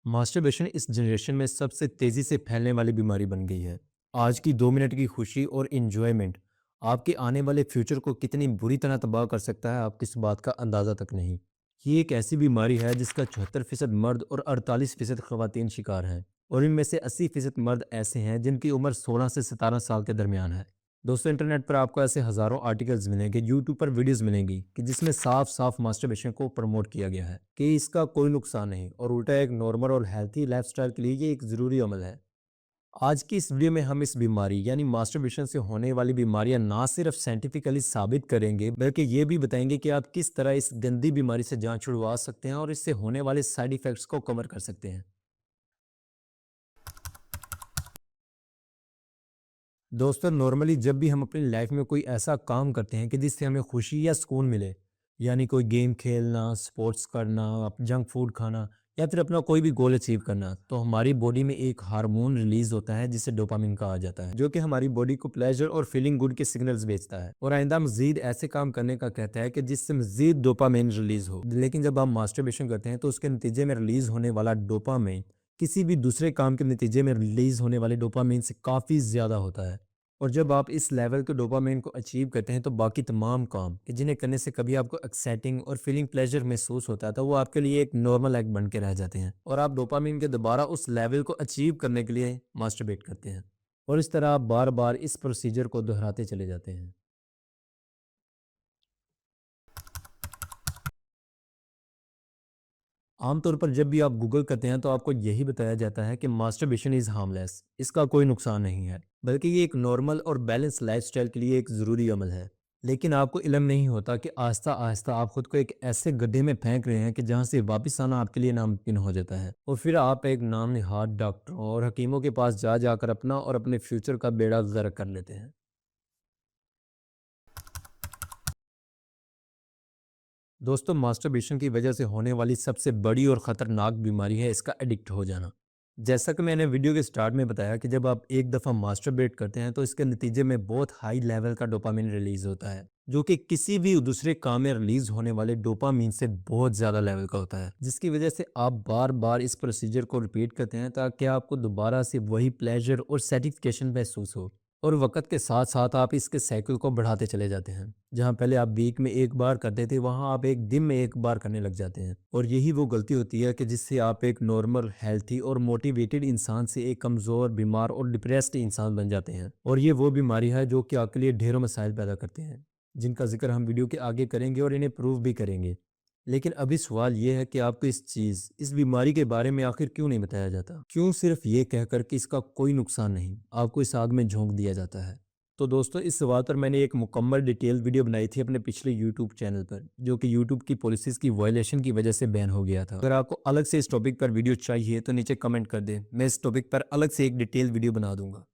Masturbation इस generation में सबसे तेज़ी से फैलने वाली बीमारी बन गई है। आज की 2 मिनट की खुशी और एन्जॉयमेंट आपके आने वाले फ्यूचर को कितनी बुरी तरह तबाह कर सकता है, आपको इस बात का अंदाज़ा तक नहीं। ये एक ऐसी बीमारी है जिसका 74% मर्द और 48% ख़वातीन शिकार हैं, और इनमें से 80% मर्द ऐसे हैं जिनकी उम्र 16 से 17 साल के दरमियान है। दोस्तों, इंटरनेट पर आपको ऐसे हज़ारों आर्टिकल्स मिलेंगे, यूट्यूब पर वीडियोज़ मिलेंगी कि जिसमें साफ-साफ मास्टरबेशन को प्रमोट किया गया है कि इसका कोई नुकसान नहीं और उल्टा एक नॉर्मल और हेल्थी लाइफ़स्टाइल के लिए ये एक ज़रूरी अमल है। आज की इस वीडियो में हम इस बीमारी यानी मास्टरबेशन से होने वाली बीमारियां ना सिर्फ साइंटिफिकली साबित करेंगे, बल्कि ये भी बताएंगे कि आप किस तरह इस गंदी बीमारी से जान छुड़वा सकते हैं और इससे होने वाले साइड इफ़ेक्ट्स को कवर कर सकते हैं। दोस्तों, नॉर्मली जब भी हम अपनी लाइफ में कोई ऐसा काम करते हैं कि जिससे हमें खुशी या सुकून मिले, यानी कोई गेम खेलना, स्पोर्ट्स करना, जंक फूड खाना या फिर अपना कोई भी गोल अचीव करना, तो हमारी बॉडी में एक हार्मोन रिलीज होता है जिसे डोपामिन कहा जाता है, जो कि हमारी बॉडी को प्लेजर और फीलिंग गुड के सिग्नल्स भेजता है और आइंदा मजीद ऐसे काम करने का कहता है कि जिससे मजीद डोपामिन रिलीज हो। लेकिन जब हम मास्टरबेशन करते हैं तो उसके नतीजे में रिलीज होने वाला डोपामिन किसी भी दूसरे काम के नतीजे में रिलीज होने वाले डोपामिन से काफ़ी ज़्यादा होता है। और जब आप इस लेवल के डोपामाइन को अचीव करते हैं तो बाकी तमाम काम कि जिन्हें करने से कभी आपको एक्साइटिंग और फीलिंग प्लेजर महसूस होता है, तो वो आपके लिए एक नॉर्मल एक्ट बन के रह जाते हैं और आप डोपामाइन के दोबारा उस लेवल को अचीव करने के लिए मास्टरबेट करते हैं। और इस तरह आप बार बार इस प्रोसीजर को दोहराते चले जाते हैं। आमतौर पर जब भी आप गूगल करते हैं तो आपको यही बताया जाता है कि मास्टरबेशन इज़ हार्मलेस, इसका कोई नुकसान नहीं है, बल्कि ये एक नॉर्मल और बैलेंस लाइफस्टाइल के लिए एक ज़रूरी अमल है। लेकिन आपको इल्म नहीं होता कि आहिस्ता आहिस्ता आप खुद को एक ऐसे गड्ढे में फेंक रहे हैं कि जहाँ से वापस आना आपके लिए नामुमकिन हो जाता है, और फिर आप एक नाम नहाद डॉक्टरों और हकीमों के पास जा जाकर अपना और अपने फ्यूचर का बेड़ा गर्क कर लेते हैं। दोस्तों, मास्टरबेशन की वजह से होने वाली सबसे बड़ी और ख़तरनाक बीमारी है इसका एडिक्ट हो जाना। जैसा कि मैंने वीडियो के स्टार्ट में बताया कि जब आप एक दफ़ा मास्टरबेट करते हैं तो इसके नतीजे में बहुत हाई लेवल का डोपामिन रिलीज़ होता है, जो कि किसी भी दूसरे काम में रिलीज़ होने वाले डोपामिन से बहुत ज़्यादा लेवल का होता है, जिसकी वजह से आप बार बार इस प्रोसीजर को रिपीट करते हैं ताकि आपको दोबारा से वही प्लेजर और सेटिस्फेक्शन महसूस हो। और वक़्त के साथ-साथ आप इसके साइकिल को बढ़ाते चले जाते हैं। जहाँ पहले आप वीक में 1 बार करते थे, वहाँ आप 1 दिन में 1 बार करने लग जाते हैं। और यही वो गलती होती है कि जिससे आप एक नॉर्मल, हेल्थी और मोटिवेटेड इंसान से एक कमज़ोर, बीमार और डिप्रेस्ड इंसान बन जाते हैं। और ये वो बीमारी है जो कि आपके लिए ढेरों मसाइल पैदा करते हैं, जिनका ज़िक्र हम वीडियो के आगे करेंगे और इन्हें प्रूव भी करेंगे। लेकिन अभी सवाल ये है कि आपको इस बीमारी के बारे में आखिर क्यों नहीं बताया जाता? क्यों सिर्फ ये कहकर कि इसका कोई नुकसान नहीं, आपको इस आग में झोंक दिया जाता है? तो दोस्तों, इस सवाल पर मैंने एक मुकम्मल डिटेल वीडियो बनाई थी अपने पिछले यूट्यूब चैनल पर, जो कि यूट्यूब की पॉलिसीज़ की वायलेशन की वजह से बैन हो गया था। अगर आपको अलग से इस टॉपिक पर वीडियो चाहिए तो नीचे कमेंट कर दें, मैं इस टॉपिक पर अलग से एक डिटेल वीडियो बना दूँगा।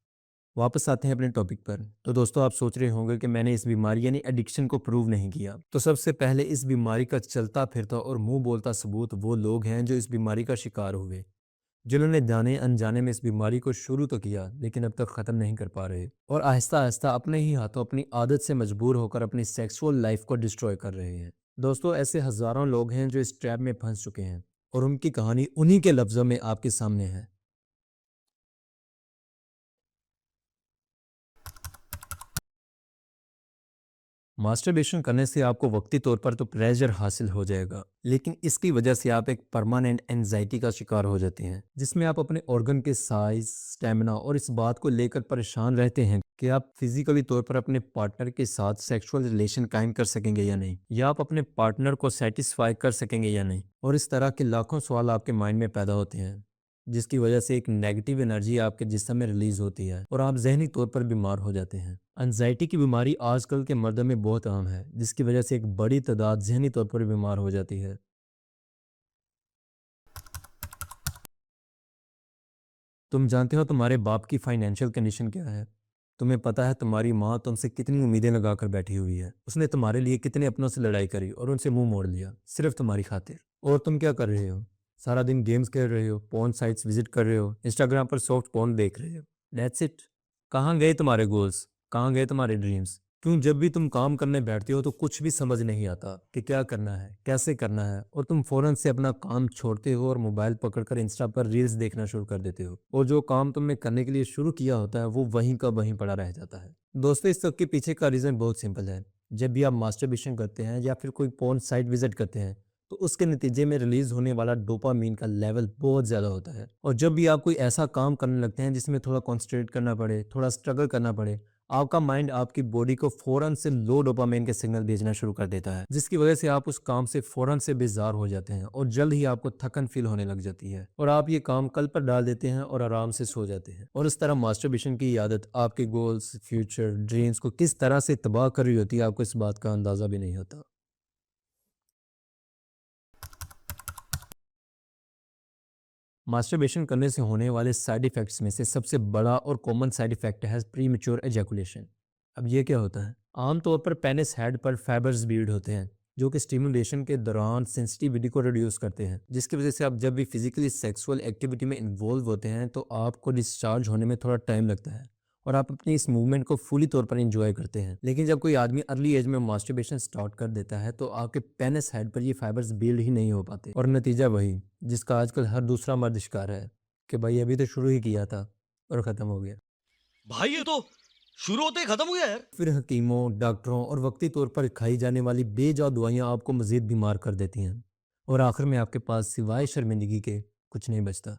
वापस आते हैं अपने टॉपिक पर। तो दोस्तों, आप सोच रहे होंगे कि मैंने इस बीमारी यानी एडिक्शन को प्रूव नहीं किया। तो सबसे पहले इस बीमारी का चलता फिरता और मुंह बोलता सबूत वो लोग हैं जो इस बीमारी का शिकार हुए, जिन्होंने जाने अनजाने में इस बीमारी को शुरू तो किया लेकिन अब तक ख़त्म नहीं कर पा रहे, और आहिस्ता आहिस्ता अपने ही हाथों अपनी आदत से मजबूर होकर अपनी सेक्सुअल लाइफ को डिस्ट्रॉय कर रहे हैं। दोस्तों, ऐसे हज़ारों लोग हैं जो इस ट्रैप में फंस चुके हैं और उनकी कहानी उन्हीं के लफ्ज़ों में आपके सामने है। मास्टरबेशन करने से आपको वक्ती तौर पर तो प्लेजर हासिल हो जाएगा, लेकिन इसकी वजह से आप एक परमानेंट एंजाइटी का शिकार हो जाते हैं, जिसमें आप अपने ऑर्गन के साइज, स्टेमिना और इस बात को लेकर परेशान रहते हैं कि आप फिजिकली तौर पर अपने पार्टनर के साथ सेक्सुअल रिलेशन कायम कर सकेंगे या नहीं, या आप अपने पार्टनर को सेटिस्फाई कर सकेंगे या नहीं। और इस तरह के लाखों सवाल आपके माइंड में पैदा होते हैं, जिसकी वजह से एक नेगेटिव एनर्जी आपके जिस्म में रिलीज होती है और आप जहनी तौर पर बीमार हो जाते हैं। एंजाइटी की बीमारी आजकल के मर्दों में बहुत आम है, जिसकी वजह से एक बड़ी तादाद जहनी तौर पर बीमार हो जाती है। तुम जानते हो तुम्हारे बाप की फाइनेंशियल कंडीशन क्या है? तुम्हें पता है तुम्हारी माँ तुमसे कितनी उम्मीदें लगा कर बैठी हुई है? उसने तुम्हारे लिए कितने अपनों से लड़ाई करी और उनसे मुंह मोड़ लिया सिर्फ तुम्हारी खातिर। और तुम क्या कर रहे हो? सारा दिन गेम्स खेल रहे हो, पोर्न साइट्स विजिट कर रहे हो, इंस्टाग्राम पर सॉफ्ट पोर्न देख रहे हो। That's it. कहाँ गए तुम्हारे गोल्स? कहाँ गए तुम्हारे ड्रीम्स? क्यों जब भी तुम काम करने बैठते हो तो कुछ भी समझ नहीं आता कि क्या करना है, कैसे करना है, और तुम फौरन से अपना काम छोड़ते हो और मोबाइल पकड़कर इंस्टा पर रील्स देखना शुरू कर देते हो, और जो काम तुमने करने के लिए शुरू किया होता है वो वहीं का वहीं पड़ा रह जाता है। दोस्तों, इस सब के पीछे का रीज़न बहुत सिंपल है। जब भी आप मास्टरबेशन करते हैं या फिर कोई पोर्न साइट विजिट करते हैं, तो उसके नतीजे में रिलीज होने वाला डोपामीन का लेवल बहुत ज़्यादा होता है। और जब भी आप कोई ऐसा काम करने लगते हैं जिसमें थोड़ा कॉन्सेंट्रेट करना पड़े, थोड़ा स्ट्रगल करना पड़े, आपका माइंड आपकी बॉडी को फ़ौरन से लो डोपामाइन के सिग्नल भेजना शुरू कर देता है, जिसकी वजह से आप उस काम से फ़ौरन से बेजार हो जाते हैं और जल्द ही आपको थकन फील होने लग जाती है और आप ये काम कल पर डाल देते हैं और आराम से सो जाते हैं। और इस तरह मास्टरबेशन की आदत आपके गोल्स, फ्यूचर, ड्रीम्स को किस तरह से तबाह कर रही होती है, आपको इस बात का अंदाज़ा भी नहीं होता। मास्टरबेशन करने से होने वाले साइड इफ़ेक्ट्स में से सबसे बड़ा और कॉमन साइड इफ़ेक्ट है प्रीमैच्योर एजैकुलेशन। अब ये क्या होता है? आमतौर पर पेनिस हेड पर फाइबर्स बिल्ड होते हैं, जो कि स्टिमुलेशन के दौरान सेंसिटिविटी को रिड्यूस करते हैं, जिसकी वजह से आप जब भी फिजिकली सेक्सुअल एक्टिविटी में इन्वॉल्व होते हैं तो आपको डिस्चार्ज होने में थोड़ा टाइम लगता है और आप अपनी इस मूवमेंट को फुली तौर पर एंजॉय करते हैं। लेकिन जब कोई आदमी अर्ली एज में मास्टरबेशन स्टार्ट कर देता है तो आपके पेनिस हेड पर ये फाइबर्स बिल्ड ही नहीं हो पाते, और नतीजा वही जिसका आजकल हर दूसरा मर्द शिकार है कि भाई अभी तो शुरू ही किया था और ख़त्म हो गया। भाई ये तो शुरू होते ही खत्म हो गया यार। फिर हकीमों, डॉक्टरों और वक्ती तौर पर खाई जाने वाली बेजा दवाइयाँ आपको मज़ीद बीमार कर देती हैं और आखिर में आपके पास सिवाय शर्मिंदगी के कुछ नहीं बचता।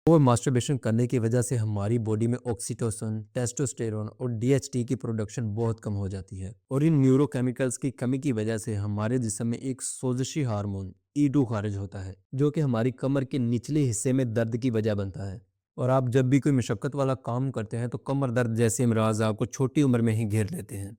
ओवर मास्टरबेशन करने की वजह से हमारी बॉडी में ऑक्सीटोसिन, टेस्टोस्टेरोन और डीएचटी की प्रोडक्शन बहुत कम हो जाती है, और इन न्यूरोकेमिकल्स की कमी की वजह से हमारे जिस्म में एक सोजिशी हार्मोन ई2 खारिज होता है, जो कि हमारी कमर के निचले हिस्से में दर्द की वजह बनता है। और आप जब भी कोई मशक्क़त वाला काम करते हैं तो कमर दर्द जैसे अमराज आपको छोटी उम्र में ही घेर लेते हैं।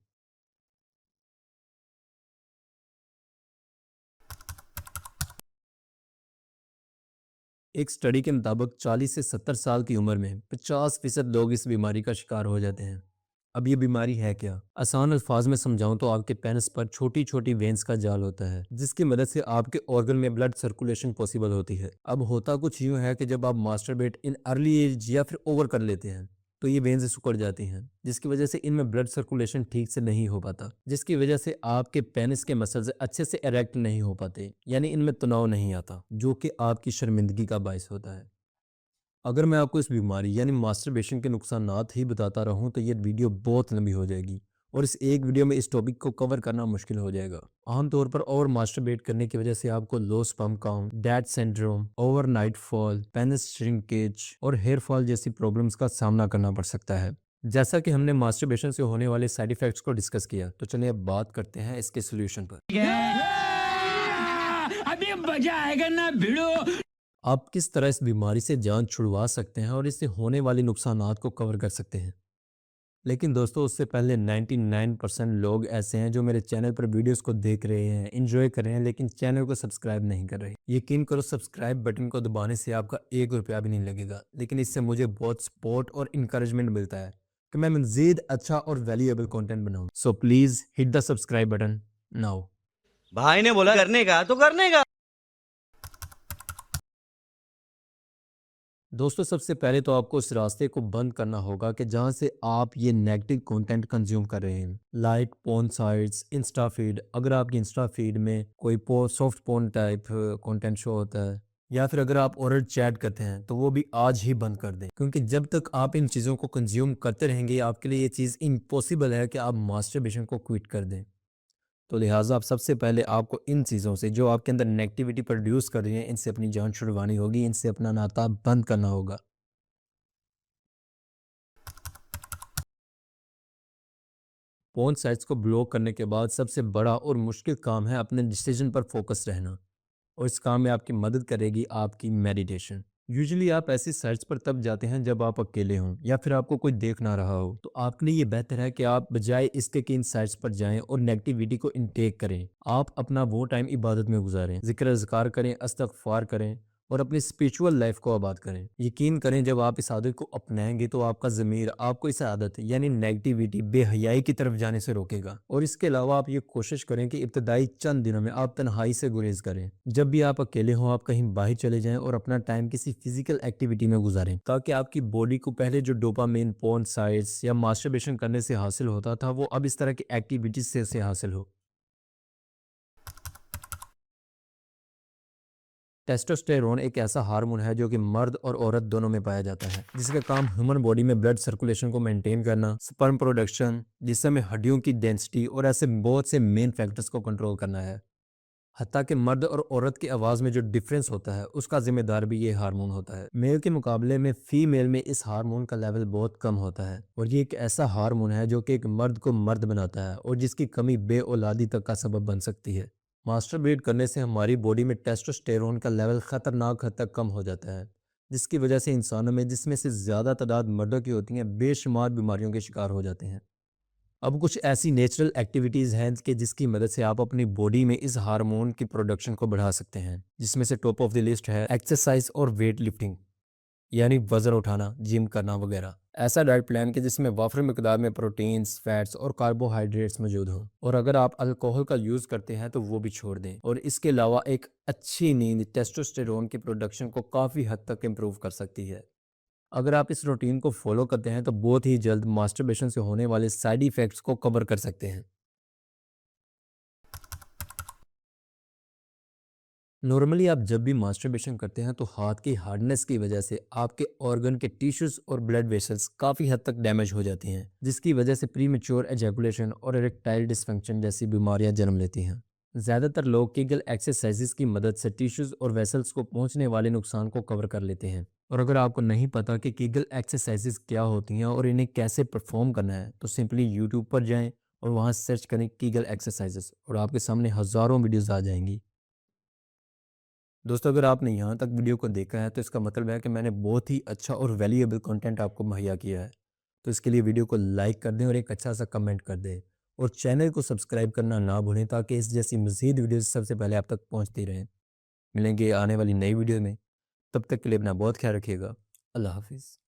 एक स्टडी के मुताबिक 40 से 70 साल की उम्र में 50% लोग इस बीमारी का शिकार हो जाते हैं। अब ये बीमारी है क्या? आसान अल्फाज में समझाऊं तो आपके पेनिस पर छोटी छोटी वेन्स का जाल होता है, जिसकी मदद से आपके ऑर्गन में ब्लड सर्कुलेशन पॉसिबल होती है। अब होता कुछ यूं है कि जब आप मास्टरबेट इन अर्ली एज या फिर ओवर कर लेते हैं तो ये वेन्स सिकुड़ जाती हैं, जिसकी वजह से इनमें ब्लड सर्कुलेशन ठीक से नहीं हो पाता, जिसकी वजह से आपके पेनिस के मसल्स अच्छे से इरेक्ट नहीं हो पाते, यानी इनमें तनाव नहीं आता, जो कि आपकी शर्मिंदगी का बायस होता है। अगर मैं आपको इस बीमारी यानी मास्टरबेशन के नुकसानात ही बताता रहूं तो ये वीडियो बहुत लंबी हो जाएगी और इस एक वीडियो में इस टॉपिक को कवर करना मुश्किल हो जाएगा। आमतौर पर ओवर मास्टरबेट करने की वजह से आपको low sperm count, dad syndrome, overnight fall, penis shrinkage और हेयर फॉल जैसी प्रॉब्लम्स का सामना करना पड़ सकता है। जैसा कि हमने मास्टरबेशन से होने वाले साइड इफेक्ट्स को डिस्कस किया, तो चलिए अब बात करते हैं इसके सोल्यूशन पर। अभी मजा आएगा ना भिड़ो। आप किस तरह इस बीमारी से जान छुड़वा सकते हैं और इससे होने वाले नुकसानात को कवर कर सकते हैं। लेकिन दोस्तों, उससे पहले 99% लोग ऐसे हैं जो मेरे चैनल पर वीडियोस को देख रहे हैं, एंजॉय कर रहे हैं, लेकिन चैनल को सब्सक्राइब नहीं कर रहे। यकीन करो, सब्सक्राइब बटन को दबाने से आपका 1 रुपया भी नहीं लगेगा, लेकिन इससे मुझे बहुत सपोर्ट और इंकरेजमेंट मिलता है कि मैं मज़ीद अच्छा और वैल्यूएबल कंटेंट बनाऊं। So please hit the subscribe button now. भाई ने बोला करने का तो करने का। दोस्तों, सबसे पहले तो आपको उस रास्ते को बंद करना होगा कि जहाँ से आप ये नेगेटिव कंटेंट कंज्यूम कर रहे हैं, like porn sites, Insta feed. अगर आपकी इंस्टा फीड में कोई soft porn type content show होता है, या फिर अगर आप ओरल चैट करते हैं, तो वो भी आज ही बंद कर दें, क्योंकि जब तक आप इन चीज़ों को कंज्यूम करते रहेंगे आपके लिए ये चीज़ इम्पॉसिबल है कि आप मास्टरबेशन को क्विट कर दें। तो लिहाजा आप सबसे पहले आपको इन चीज़ों से जो आपके अंदर नेगेटिविटी प्रोड्यूस कर रही हैं, इनसे अपनी जान छुड़वानी होगी, इनसे अपना नाता बंद करना होगा। पोर्न साइट्स को ब्लॉक करने के बाद सबसे बड़ा और मुश्किल काम है अपने डिसीजन पर फोकस रहना, और इस काम में आपकी मदद करेगी आपकी मेडिटेशन। यूजुअली आप ऐसी साइट्स पर तब जाते हैं जब आप अकेले हों या फिर आपको कोई देख ना रहा हो, तो आपके लिए ये बेहतर है कि आप बजाय इसके कि इन साइट्स पर जाएं और नेगेटिविटी को इनटेक करें, आप अपना वो टाइम इबादत में गुजारें, जिक्र अज़कार करें, इस्तग़फ़ार करें और अपनी स्पिरिचुअल लाइफ को आबाद करें। यकीन करें, जब आप इस आदत को अपनाएंगे तो आपका ज़मीर आपको इस आदत यानी नेगेटिविटी, बेहयाई की तरफ जाने से रोकेगा। और इसके अलावा आप ये कोशिश करें कि इब्तदाई चंद दिनों में आप तन्हाई से गुरेज करें। जब भी आप अकेले हों, आप कहीं बाहर चले जाएं और अपना टाइम किसी फिजिकल एक्टिविटी में गुजारें, ताकि आपकी बॉडी को पहले जो डोपामिन पोर्न साइट्स या मास्टरबेशन करने से हासिल होता था, वो अब इस तरह की एक्टिविटीज से हासिल हो। टेस्टोस्टेरोन एक ऐसा हार्मोन है जो कि मर्द और औरत दोनों में पाया जाता है, जिसका काम ह्यूमन बॉडी में ब्लड सर्कुलेशन को मेंटेन करना, स्पर्म प्रोडक्शन, जिसमें हड्डियों की डेंसिटी और ऐसे बहुत से मेन फैक्टर्स को कंट्रोल करना है। हत्ता कि मर्द और औरत की आवाज़ में जो डिफरेंस होता है, उसका जिम्मेदार भी ये हार्मोन होता है। मेल के मुकाबले में फीमेल में इस हार्मोन का लेवल बहुत कम होता है, और ये एक ऐसा हार्मोन है जो कि एक मर्द को मर्द बनाता है और जिसकी कमी बे औलादी तक का सबब बन सकती है। मास्टरबेट करने से हमारी बॉडी में टेस्टोस्टेरोन का लेवल खतरनाक हद तक कम हो जाता है, जिसकी वजह से इंसानों में, जिसमें से ज़्यादा तादाद मर्दों की होती हैं, बेशुमार बीमारियों के शिकार हो जाते हैं। अब कुछ ऐसी नेचुरल एक्टिविटीज़ हैं कि जिसकी मदद से आप अपनी बॉडी में इस हार्मोन की प्रोडक्शन को बढ़ा सकते हैं, जिसमें से टॉप ऑफ द लिस्ट है एक्सरसाइज और वेट लिफ्टिंग, यानी वजन उठाना, जिम करना वगैरह। ऐसा डाइट प्लान कि जिसमें वाफर मिकदार में प्रोटीन्स, फैट्स और कार्बोहाइड्रेट्स मौजूद हों, और अगर आप अल्कोहल का यूज़ करते हैं तो वो भी छोड़ दें। और इसके अलावा एक अच्छी नींद टेस्टोस्टेरोन की प्रोडक्शन को काफ़ी हद तक इम्प्रूव कर सकती है। अगर आप इस रूटीन को फॉलो करते हैं तो बहुत ही जल्द मास्टरबेशन से होने वाले साइड इफ़ेक्ट्स को कवर कर सकते हैं। नॉर्मली आप जब भी मास्टरबेशन करते हैं तो हाथ की हार्डनेस की वजह से आपके ऑर्गन के टिश्यूज और ब्लड वेसल्स काफ़ी हद तक डैमेज हो जाती हैं, जिसकी वजह से प्रीमेच्योर एजैकुलेशन और इरेक्टाइल डिसफंक्शन जैसी बीमारियां जन्म लेती हैं। ज़्यादातर लोग कीगल एक्सरसाइजेस की मदद से टिश्यूज और वेसल्स को पहुंचने वाले नुकसान को कवर कर लेते हैं। और अगर आपको नहीं पता कि कीगल एक्सरसाइजेस क्या होती हैं और इन्हें कैसे परफॉर्म करना है, तो सिंपली यूट्यूब पर जाएं और वहां सर्च करें कीगल एक्सरसाइजेस, और आपके सामने हज़ारों वीडियोज़ आ जाएंगी। दोस्तों, अगर आपने यहाँ तक वीडियो को देखा है तो इसका मतलब है कि मैंने बहुत ही अच्छा और वैल्यूएबल कंटेंट आपको मुहैया किया है। तो इसके लिए वीडियो को लाइक कर दें और एक अच्छा सा कमेंट कर दें, और चैनल को सब्सक्राइब करना ना भूलें, ताकि इस जैसी मज़ीद वीडियोज़ सबसे पहले आप तक पहुँचती रहें। मिलेंगे आने वाली नई वीडियो में, तब तक के लिए अपना बहुत ख्याल रखिएगा। अल्लाह हाफ़िज़।